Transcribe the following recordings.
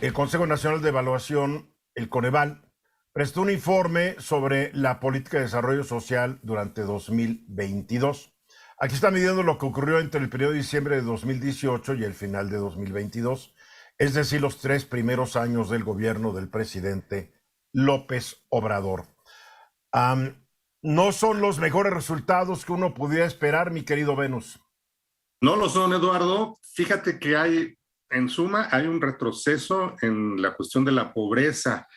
el Consejo Nacional de Evaluación, el Coneval, prestó un informe sobre la política de desarrollo social durante 2022. Aquí está midiendo lo que ocurrió entre el periodo de diciembre de 2018 y el final de 2022, es decir, los 3 primeros años del gobierno del presidente López Obrador. No son los mejores resultados que uno pudiera esperar, mi querido Venus. No lo son, Eduardo. Fíjate que en suma, hay un retroceso en la cuestión de la pobreza.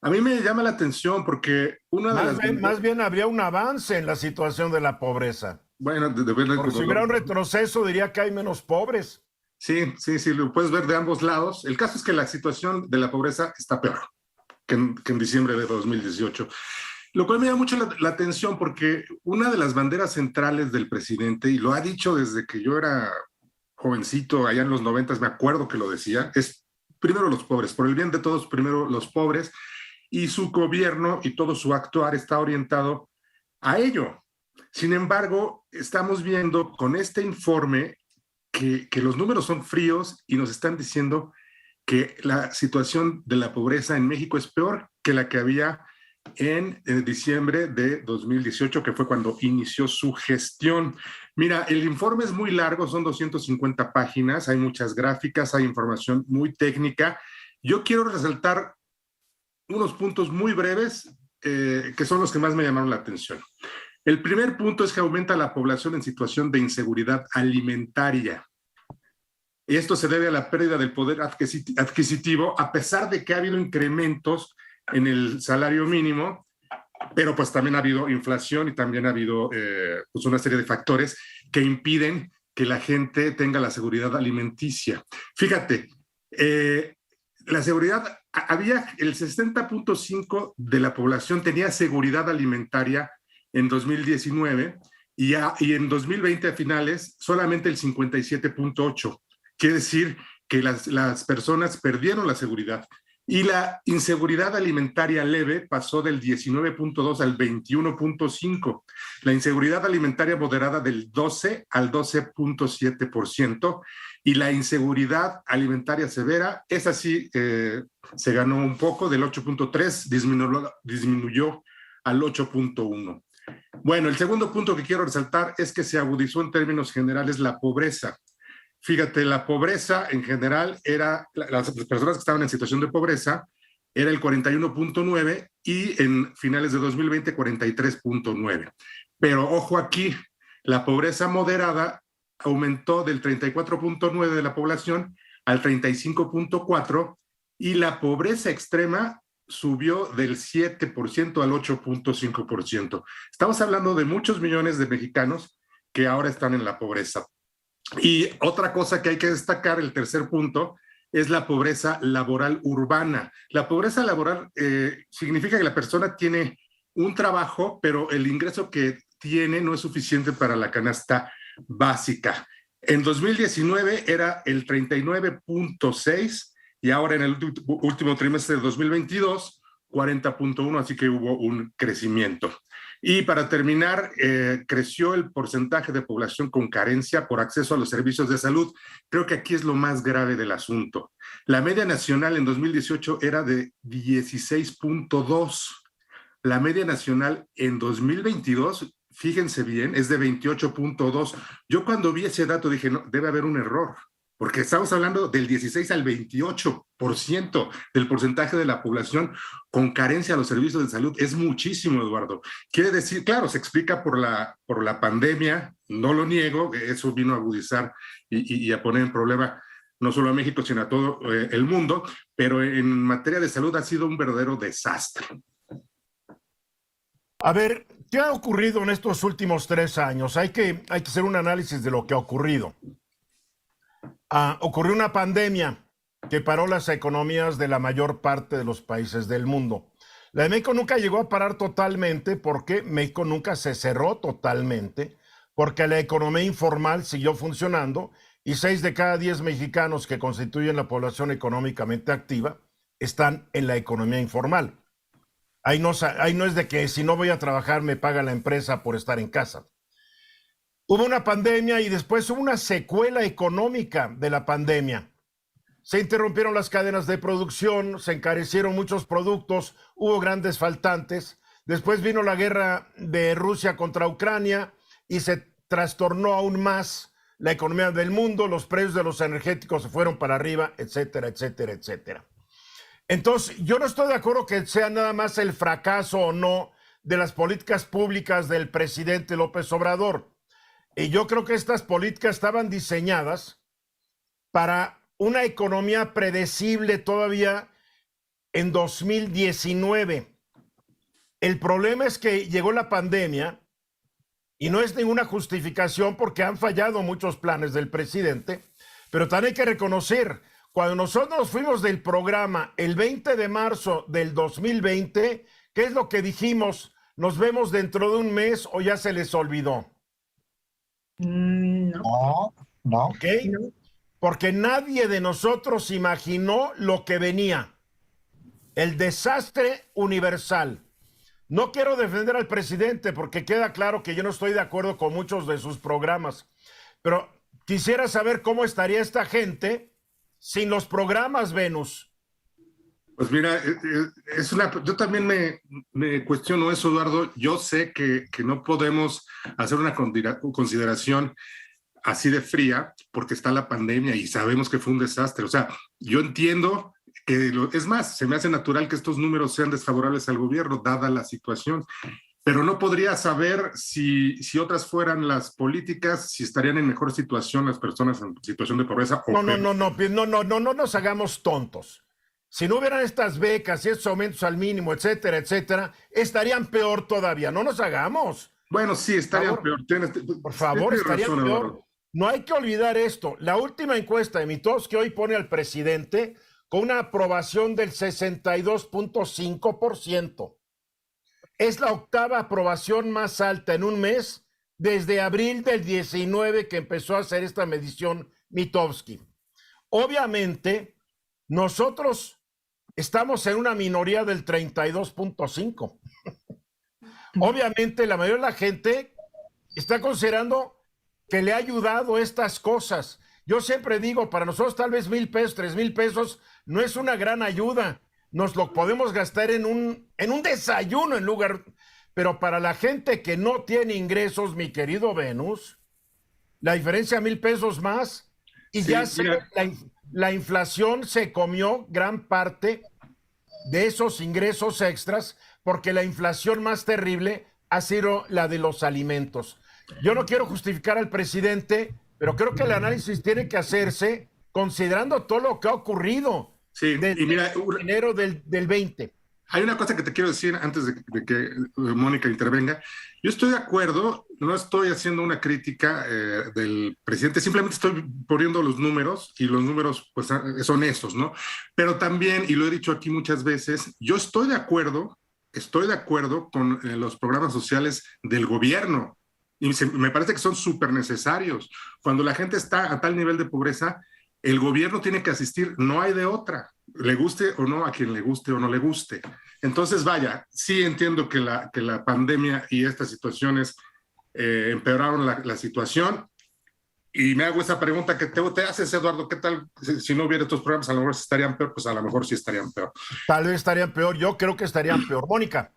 A mí me llama la atención porque Más bien habría un avance en la situación de la pobreza. Bueno, Porque si hubiera un retroceso, diría que hay menos pobres. Sí, lo puedes ver de ambos lados. El caso es que la situación de la pobreza está peor que en diciembre de 2018. Lo cual me llama mucho la atención porque una de las banderas centrales del presidente, y lo ha dicho desde que yo era jovencito, allá en los 90, me acuerdo que lo decía, es primero los pobres, por el bien de todos, primero los pobres, y su gobierno y todo su actuar está orientado a ello. Sin embargo, estamos viendo con este informe que los números son fríos y nos están diciendo que la situación de la pobreza en México es peor que la que había en diciembre de 2018, que fue cuando inició su gestión. Mira, el informe es muy largo, son 250 páginas, hay muchas gráficas, hay información muy técnica. Yo quiero resaltar unos puntos muy breves que son los que más me llamaron la atención. El primer punto es que aumenta la población en situación de inseguridad alimentaria. Esto se debe a la pérdida del poder adquisitivo, a pesar de que ha habido incrementos en el salario mínimo, pero pues también ha habido inflación y también ha habido pues una serie de factores que impiden que la gente tenga la seguridad alimenticia. Fíjate, la seguridad, había el 60.5% de la población tenía seguridad alimentaria en 2019 y en 2020 a finales solamente el 57.8%. Quiere decir que las personas perdieron la seguridad. Y la inseguridad alimentaria leve pasó del 19.2 al 21.5. La inseguridad alimentaria moderada del 12 al 12.7%. Y la inseguridad alimentaria severa, esa sí se ganó un poco, del 8.3 disminuyó al 8.1. Bueno, el segundo punto que quiero resaltar es que se agudizó en términos generales la pobreza. Fíjate, la pobreza en general las personas que estaban en situación de pobreza era el 41.9 y en finales de 2020 43.9. Pero ojo aquí, la pobreza moderada aumentó del 34.9 de la población al 35.4 y la pobreza extrema subió del 7% al 8.5%. Estamos hablando de muchos millones de mexicanos que ahora están en la pobreza. Y otra cosa que hay que destacar, el tercer punto, es la pobreza laboral urbana. La pobreza laboral significa que la persona tiene un trabajo, pero el ingreso que tiene no es suficiente para la canasta básica. En 2019 era el 39.6 y ahora en el último trimestre de 2022, 40.1, así que hubo un crecimiento. Y para terminar, creció el porcentaje de población con carencia por acceso a los servicios de salud. Creo que aquí es lo más grave del asunto. La media nacional en 2018 era de 16.2. La media nacional en 2022, fíjense bien, es de 28.2. Yo cuando vi ese dato dije, no, debe haber un error, porque estamos hablando del 16 al 28% del porcentaje de la población con carencia a los servicios de salud. Es muchísimo, Eduardo. Quiere decir, claro, se explica por la pandemia, no lo niego, eso vino a agudizar y a poner en problema no solo a México, sino a todo el mundo, pero en materia de salud ha sido un verdadero desastre. A ver, ¿qué ha ocurrido en estos últimos 3 años? Hay que hacer un análisis de lo que ha ocurrido. Ocurrió una pandemia que paró las economías de la mayor parte de los países del mundo. La de México nunca llegó a parar totalmente porque México nunca se cerró totalmente, porque la economía informal siguió funcionando y 6 de cada 10 mexicanos que constituyen la población económicamente activa están en la economía informal. Ahí no es de que si no voy a trabajar me paga la empresa por estar en casa. Hubo una pandemia y después hubo una secuela económica de la pandemia. Se interrumpieron las cadenas de producción, se encarecieron muchos productos, hubo grandes faltantes. Después vino la guerra de Rusia contra Ucrania y se trastornó aún más la economía del mundo, los precios de los energéticos se fueron para arriba, etcétera, etcétera, etcétera. Entonces, yo no estoy de acuerdo que sea nada más el fracaso o no de las políticas públicas del presidente López Obrador. Y yo creo que estas políticas estaban diseñadas para una economía predecible todavía en 2019. El problema es que llegó la pandemia y no es ninguna justificación porque han fallado muchos planes del presidente, pero también hay que reconocer, cuando nosotros nos fuimos del programa el 20 de marzo del 2020, ¿qué es lo que dijimos? ¿Nos vemos dentro de un mes o ya se les olvidó? No. ¿Ok? Porque nadie de nosotros imaginó lo que venía. El desastre universal. No quiero defender al presidente porque queda claro que yo no estoy de acuerdo con muchos de sus programas, pero quisiera saber cómo estaría esta gente sin los programas, Venus. Pues mira, yo también me cuestiono eso, Eduardo. Yo sé que no podemos hacer una consideración así de fría porque está la pandemia y sabemos que fue un desastre. O sea, yo entiendo que, es más, se me hace natural que estos números sean desfavorables al gobierno, dada la situación, pero no podría saber si otras fueran las políticas, si estarían en mejor situación las personas en situación de pobreza. No nos hagamos tontos. Si no hubieran estas becas y estos aumentos al mínimo, etcétera, etcétera, estarían peor todavía. No nos hagamos. Bueno, sí, estarían peor. Por favor, estarían peor. Eduardo. No hay que olvidar esto. La última encuesta de Mitofsky hoy pone al presidente con una aprobación del 62.5%. Es la octava aprobación más alta en un mes desde abril del 19 que empezó a hacer esta medición Mitofsky. Obviamente, nosotros estamos en una minoría del 32.5. Obviamente, la mayoría de la gente está considerando que le ha ayudado estas cosas. Yo siempre digo, para nosotros tal vez 1,000 pesos, 3,000 pesos no es una gran ayuda. Nos lo podemos gastar en un desayuno en lugar, pero para la gente que no tiene ingresos, mi querido Venus, la diferencia 1,000 pesos más y sí, ya la inflación se comió gran parte de esos ingresos extras porque la inflación más terrible ha sido la de los alimentos. Yo no quiero justificar al presidente, pero creo que el análisis tiene que hacerse considerando todo lo que ha ocurrido. Sí, y mira, enero del 20. Hay una cosa que te quiero decir antes de que Mónica intervenga. Yo estoy de acuerdo, no estoy haciendo una crítica del presidente, simplemente estoy poniendo los números y los números pues son esos, ¿no? Pero también, y lo he dicho aquí muchas veces, yo estoy de acuerdo con los programas sociales del gobierno y me parece que son súper necesarios. Cuando la gente está a tal nivel de pobreza, el gobierno tiene que asistir, no hay de otra, le guste o no, a quien le guste o no le guste. Entonces, vaya, sí entiendo que la pandemia y estas situaciones empeoraron la situación. Y me hago esa pregunta que te haces, Eduardo, ¿qué tal si no hubiera estos programas? A lo mejor estarían peor, pues a lo mejor sí estarían peor. Tal vez estarían peor, yo creo que estarían peor. Mónica.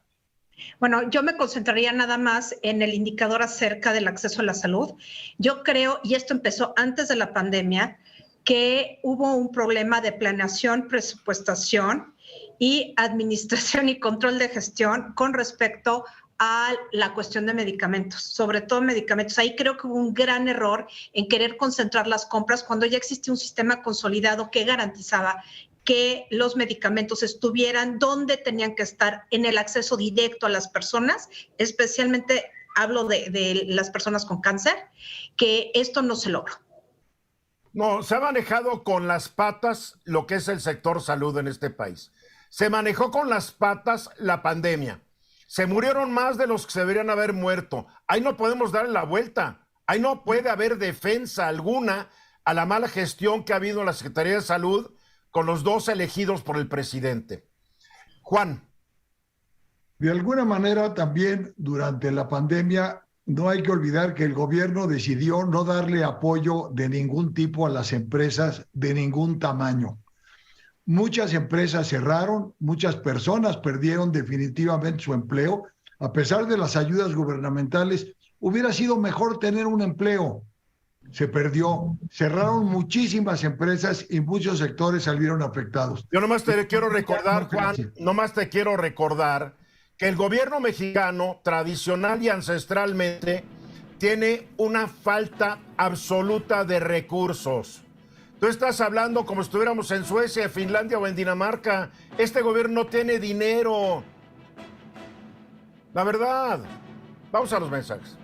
Bueno, yo me concentraría nada más en el indicador acerca del acceso a la salud. Yo creo, y esto empezó antes de la pandemia, que hubo un problema de planeación, presupuestación y administración y control de gestión con respecto a la cuestión de medicamentos, sobre todo medicamentos. Ahí creo que hubo un gran error en querer concentrar las compras cuando ya existía un sistema consolidado que garantizaba que los medicamentos estuvieran donde tenían que estar, en el acceso directo a las personas, especialmente hablo de las personas con cáncer, que esto no se logró. No, se ha manejado con las patas lo que es el sector salud en este país. Se manejó con las patas la pandemia. Se murieron más de los que se deberían haber muerto. Ahí no podemos darle la vuelta. Ahí no puede haber defensa alguna a la mala gestión que ha habido en la Secretaría de Salud con los dos elegidos por el presidente. Juan. De alguna manera también durante la pandemia no hay que olvidar que el gobierno decidió no darle apoyo de ningún tipo a las empresas de ningún tamaño. Muchas empresas cerraron, muchas personas perdieron definitivamente su empleo. A pesar de las ayudas gubernamentales, hubiera sido mejor tener un empleo. Se perdió, cerraron muchísimas empresas y muchos sectores salieron afectados. Yo nomás te quiero recordar, Juan, nomás te quiero recordar que el gobierno mexicano tradicional y ancestralmente tiene una falta absoluta de recursos. Tú estás hablando como si estuviéramos en Suecia, Finlandia o en Dinamarca. Este gobierno no tiene dinero. La verdad. Vamos a los mensajes.